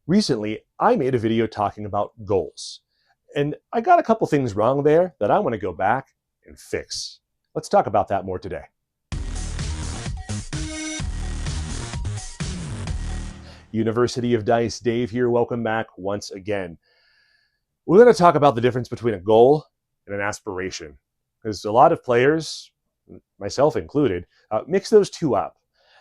Recently, I made a video talking about goals, and I got a couple things wrong there that I want to go back and fix. Let's talk about that more today. University of Dice, Dave here. Welcome back once again. We're going to talk about the difference between a goal and an aspiration, because a lot of players, myself included, mix those two up.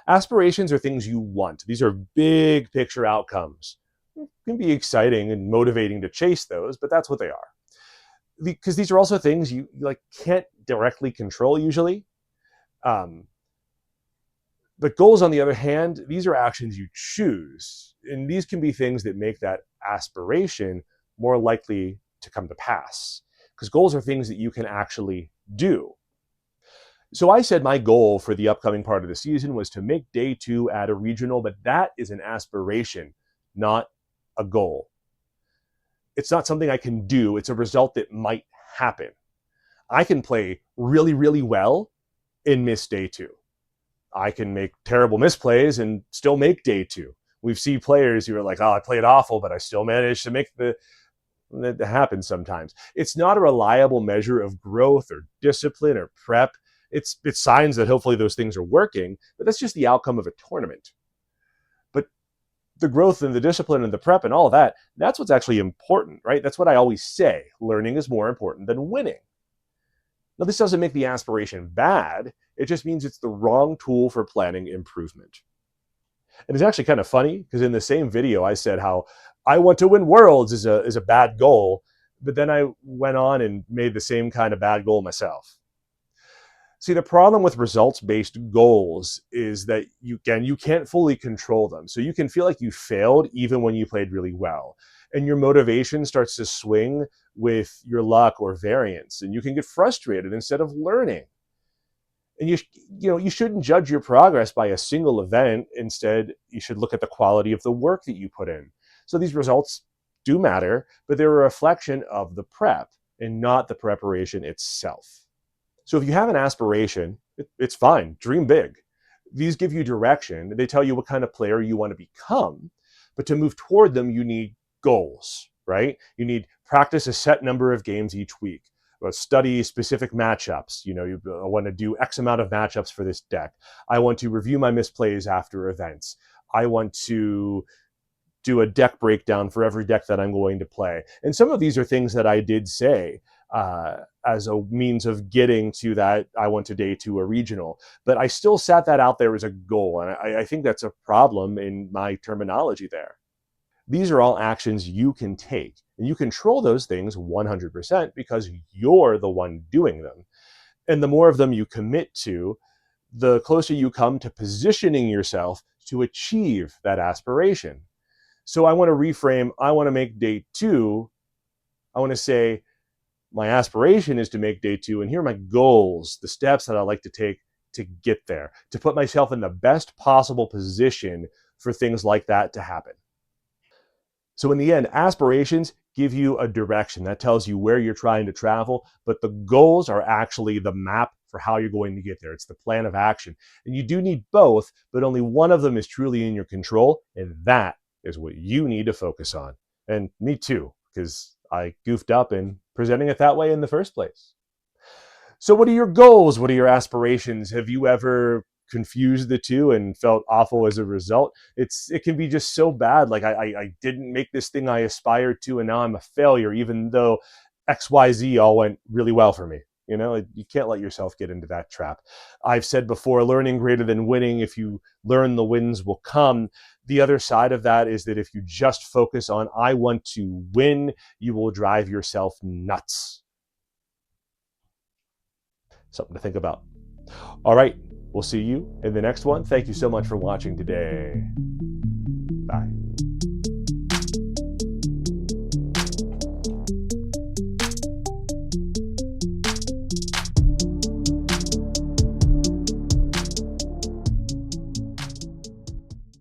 Aspirations are things you want. These are big picture outcomes. It can be exciting and motivating to chase those, but that's what they are. Because these are also things you can't directly control usually. Um, but goals, on the other hand, these are actions you choose, and these can be things that make that aspiration more likely to come to pass. Because goals are things that you can actually do. So I said my goal for the upcoming part of the season was to make day 2 at a regional, but that is an aspiration, not a goal. It's not something I can do. It's a result that might happen. I can play really, really well and miss day 2. I can make terrible misplays and still make day 2. We've seen players who are like, oh, I played awful, but I still managed to make that happens sometimes. It's not a reliable measure of growth or discipline or prep. It's signs that hopefully those things are working, but that's just the outcome of a tournament. But the growth and the discipline and the prep and all of that, that's what's actually important, right? That's what I always say. Learning is more important than winning. Now, this doesn't make the aspiration bad. It just means it's the wrong tool for planning improvement. And it's actually kind of funny because in the same video, I said how I want to win worlds is a bad goal, but then I went on and made the same kind of bad goal myself. See, the problem with results-based goals is that you can't fully control them. So you can feel like you failed even when you played really well. And your motivation starts to swing with your luck or variance. And you can get frustrated instead of learning. And you shouldn't judge your progress by a single event. Instead, you should look at the quality of the work that you put in. So these results do matter, but they're a reflection of the prep and not the preparation itself. So if you have an aspiration, it's fine. Dream big. These give you direction. They tell you what kind of player you want to become. But to move toward them, you need goals, right? You need practice a set number of games each week. Study specific matchups. I want to do X amount of matchups for this deck. I want to review my misplays after events. I want to do a deck breakdown for every deck that I'm going to play. And some of these are things that I did say as a means of getting to that I want to day 2 a regional. But I still sat that out there as a goal. And I think that's a problem in my terminology there. These are all actions you can take. And you control those things 100% because you're the one doing them. And the more of them you commit to, the closer you come to positioning yourself to achieve that aspiration. So I want to reframe, I want to make day 2, I want to say, my aspiration is to make day 2, and here are my goals, the steps that I like to take to get there, to put myself in the best possible position for things like that to happen. So in the end, aspirations give you a direction that tells you where you're trying to travel, but the goals are actually the map for how you're going to get there. It's the plan of action. And you do need both, but only one of them is truly in your control, and that is what you need to focus on. And me too, because I goofed up in presenting it that way in the first place. So what are your goals? What are your aspirations? Have you ever confused the two and felt awful as a result? It can be just so bad. Like I didn't make this thing I aspired to, and now I'm a failure, even though XYZ all went really well for me. You can't let yourself get into that trap. I've said before, learning greater than winning. If you learn, the wins will come. The other side of that is that if you just focus on, I want to win, you will drive yourself nuts. Something to think about. All right, we'll see you in the next one. Thank you so much for watching today.